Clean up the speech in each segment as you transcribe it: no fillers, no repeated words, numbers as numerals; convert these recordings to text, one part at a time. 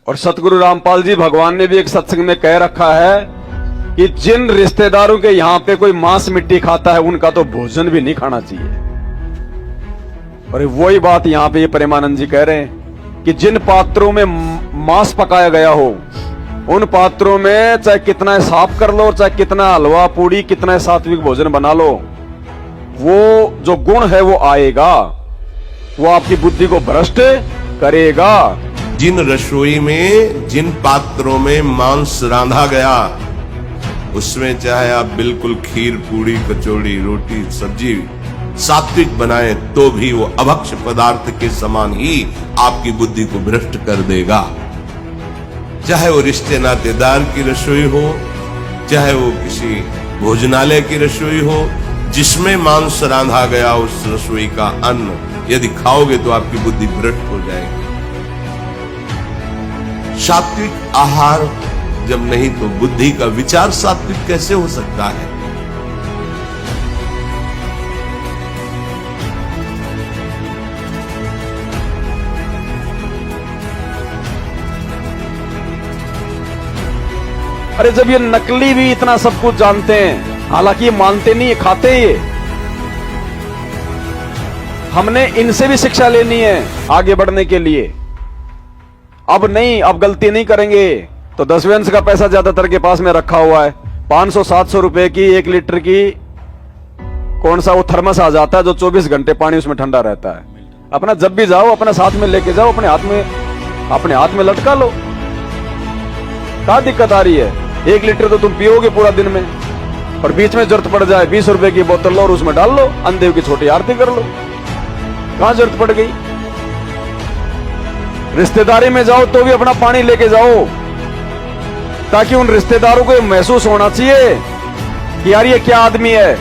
और सतगुरु रामपाल जी भगवान ने भी एक सत्संग में कह रखा है कि जिन रिश्तेदारों के यहां पे कोई मांस मिट्टी खाता है उनका तो भोजन भी नहीं खाना चाहिए। और वही बात यहां पे ये प्रेमानंद जी कह रहे हैं कि जिन पात्रों में मांस पकाया गया हो उन पात्रों में चाहे कितना साफ कर लो, चाहे कितना हलवा पूड़ी कितना सात्विक भोजन बना लो, वो जो गुण है वो आएगा, वो आपकी बुद्धि को भ्रष्ट करेगा। जिन रसोई में जिन पात्रों में मांस रांधा गया उसमें चाहे आप बिल्कुल खीर पूड़ी कचौड़ी रोटी सब्जी सात्विक बनाए तो भी वो अभक्ष पदार्थ के समान ही आपकी बुद्धि को भ्रष्ट कर देगा। चाहे वो रिश्ते नातेदार की रसोई हो, चाहे वो किसी भोजनालय की रसोई हो, जिसमें मांस रांधा गया उस रसोई का अन्न यदि खाओगे तो आपकी बुद्धि भ्रष्ट हो जाएगी। सात्विक आहार जब नहीं तो बुद्धि का विचार सात्विक कैसे हो सकता है। अरे जब ये नकली भी इतना सब कुछ जानते हैं, हालांकि ये मानते नहीं है, खाते हैं ये। हमने इनसे भी शिक्षा लेनी है आगे बढ़ने के लिए। अब नहीं, अब गलती नहीं करेंगे। तो 10वें अंश का पैसा ज्यादातर के पास में रखा हुआ है। 500-700 रुपए की 1 लीटर की कौन सा वो थर्मस आ जाता है जो 24 घंटे पानी उसमें ठंडा रहता है। अपना जब भी जाओ अपना साथ में लेके जाओ, अपने हाथ में लटका लो। क्या दिक्कत आ रही है? 1 लीटर तो तुम पियोगे पूरा दिन में, और बीच में जरूरत पड़ जाए 20 रुपए की बोतल लो और उसमें डाल लो, अंधेव की छोटी आरती कर लो। कहां जरूरत पड़ गई? रिश्तेदारी में जाओ तो भी अपना पानी लेके जाओ, ताकि उन रिश्तेदारों को महसूस होना चाहिए कि यार ये क्या आदमी है।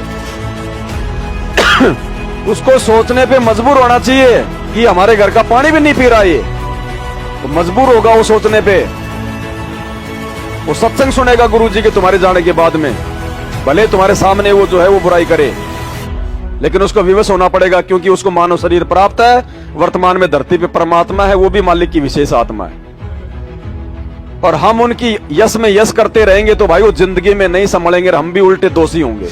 उसको सोचने पे मजबूर होना चाहिए कि हमारे घर का पानी भी नहीं पी रहा ये, तो मजबूर होगा वो सोचने पे। वो सत्संग सुनेगा गुरुजी के तुम्हारे जाने के बाद में, भले तुम्हारे सामने वो जो है वो बुराई करे, लेकिन उसको विवश होना पड़ेगा, क्योंकि उसको मानव शरीर प्राप्त है। वर्तमान में धरती पे परमात्मा है, वो भी मालिक की विशेष आत्मा है। और हम उनकी यश में यश करते रहेंगे तो भाई वो जिंदगी में नहीं संभलेंगे, हम भी उल्टे दोषी होंगे।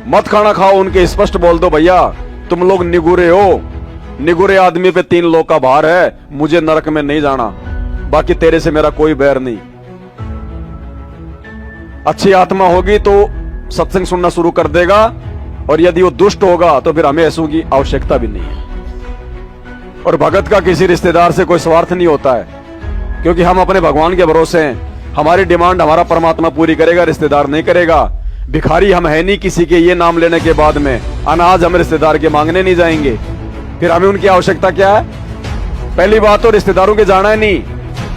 मत खाना खाओ उनके, स्पष्ट बोल दो भैया तुम लोग निगुरे हो, निगुरे आदमी पे 3 लोग का भार है, मुझे नरक में नहीं जाना, बाकी तेरे से मेरा कोई बैर नहीं। अच्छी आत्मा होगी तो सत्संग सुनना शुरू कर देगा, और यदि वो दुष्ट होगा तो फिर हमें ऐसों की आवश्यकता भी नहीं है। और भगत का किसी रिश्तेदार से कोई स्वार्थ नहीं होता है, क्योंकि हम अपने भगवान के भरोसे हैं। हमारी डिमांड हमारा परमात्मा पूरी करेगा, रिश्तेदार नहीं करेगा। भिखारी हम है नहीं किसी के, ये नाम लेने के बाद में अनाज हम रिश्तेदार के मांगने नहीं जाएंगे। फिर हमें उनकी आवश्यकता क्या है? पहली बात तो रिश्तेदारों के जाना है नहीं,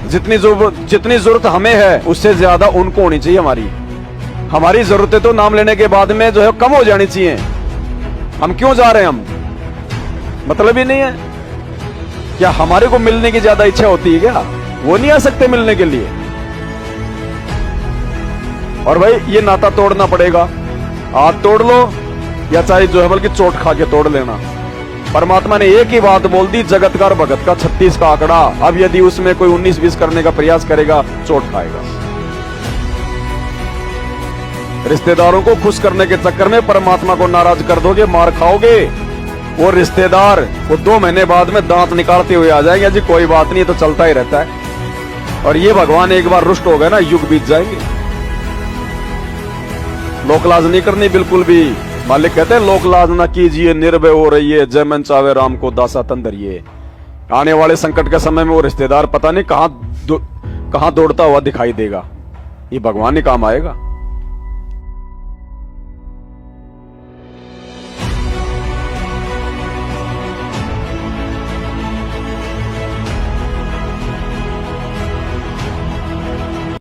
जितनी जरूरत हमें है उससे ज्यादा उनको होनी चाहिए। हमारी जरूरतें तो नाम लेने के बाद में जो है कम हो जानी चाहिए। हम क्यों जा रहे हैं? हम मतलब ही नहीं है क्या? हमारे को मिलने की ज्यादा इच्छा होती है क्या? वो नहीं आ सकते मिलने के लिए। और भाई ये नाता तोड़ना पड़ेगा, हाथ तोड़ लो या चाहे जो है बल्कि चोट खा के तोड़ लेना। परमात्मा ने एक ही बात बोल दी, जगत का और भगत का 36 का आंकड़ा। अब यदि उसमें कोई 19-20 करने का प्रयास करेगा चोट खाएगा। रिश्तेदारों को खुश करने के चक्कर में परमात्मा को नाराज कर दोगे, मार खाओगे। वो रिश्तेदार वो 2 महीने बाद में दांत निकालते हुए आ जाएंगे, जी कोई बात नहीं, तो चलता ही रहता है। और ये भगवान एक बार रुष्ट हो गए ना, युग बीत जाएंगे। लोकलाज नहीं करनी बिल्कुल भी। मालिक कहते हैं लोकलाज ना कीजिए, निर्भय हो रहिए, जय मन चावे राम को दासा तन धरिए। आने वाले संकट के समय में वो रिश्तेदार पता नहीं कहां दौड़ता हुआ दिखाई देगा, ये भगवान ही काम आएगा।